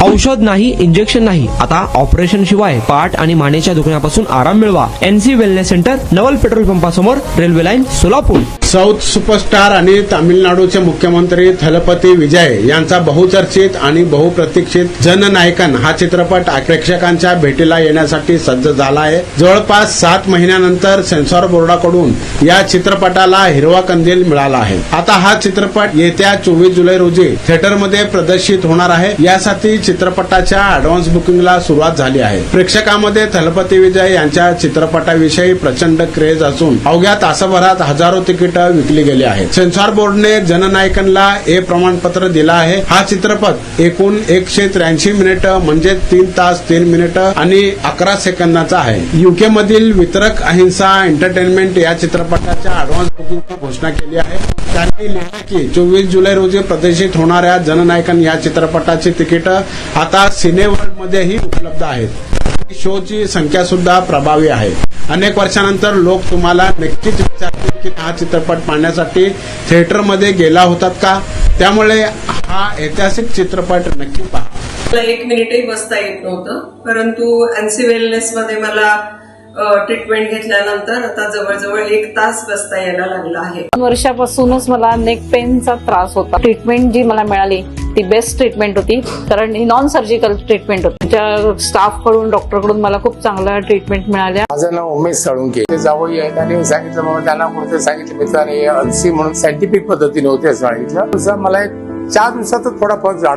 औषध नाही, इंजेक्शन नाही, आता ऑपरेशन शिवाय पाठ आणि मानेच्या दुखण्यापासून आराम मिळवा. NC wellness centre, Naval petrol पंपासमोर, railway line, Solapur. South superstar आणि तामिळनाडूचे मुख्यमंत्री थलपती विजय यांचा बहुचर्चित आणि बहुप्रतीक्षित जननायकन हा चित्रपट प्रेक्षकांच्या भेटीला येण्यासाठी सज्ज झाला आहे. जवळपास 7 महिन्यानंतर सेन्सॉर बोर्डाकडून या चित्रपटाला हिरवा कंदील मिळाला आहे. आता हा चित्रपट येत्या 24 जुलै रोजी थिएटरमध्ये प्रदर्शित होणार आहे. यासाठी चित्रपटाच्या ऍडव्हान्स बुकिंगला सुरुवात झाली आहे. प्रेक्षकांमध्ये थलपती विजय यांच्या चित्रपटाविषयी प्रचंड क्रेज असून अवघ्या तासाभरात हजारो तिकीट विकली गेली आहेत. सेन्सॉर बोर्डने जननायकनला ए प्रमाणपत्र दिलं आहे. हा चित्रपट एकूण 183 मिनिटं म्हणजे 3 तास 3 मिनिटं आणि 11 सेकंदाचा आहे. युके मधील वितरक अहिंसा एंटरटेनमेंट या चित्रपटाच्या ऍडव्हान्स बुकिंगची घोषणा केली आहे. त्यांनी लिहिलं की 24 जुलै रोजी प्रदर्शित होणाऱ्या जननायकन या चित्रपटाची तिकीटं आता सिनेवर्ल्ड मध्येही उपलब्ध आहेत. शोची संख्या सुद्धा प्रभावी आहे. अनेक वर्षानंतर लोक तुम्हाला नक्कीच विचारतील की हा चित्रपट पाहण्यासाठी थिएटरमध्ये गेला होतात का. त्यामुळे हा ऐतिहासिक चित्रपट नक्की पहा. मला 1 मिनिटही बसता येत नव्हतं, परंतु NC वेलनेस मध्ये मला ट्रीटमेंट घेतल्यानंतर आता जवळजवळ 1 तास बसता यायला लागला आहे. 2 वर्षापासूनच मला नेक पेनचा त्रास होता. ट्रीटमेंट जी मला मिळाली ती बेस्ट ट्रीटमेंट होती, कारण ही नॉन सर्जिकल ट्रीटमेंट होती. त्या स्टाफ कडून, डॉक्टर कडून मला खूप चांगल्या ट्रीटमेंट मिळाल्या. माझं नाव उमेश साळुंके. ते जावई आहेत आणि सांगितलं बाबा त्यांना कुठे सांगितलं मित्राने NC म्हणून सायंटिफिक पद्धतीने होते असं सांगितलं. मला 4 दिवसातच थोडा फरक जाणवला.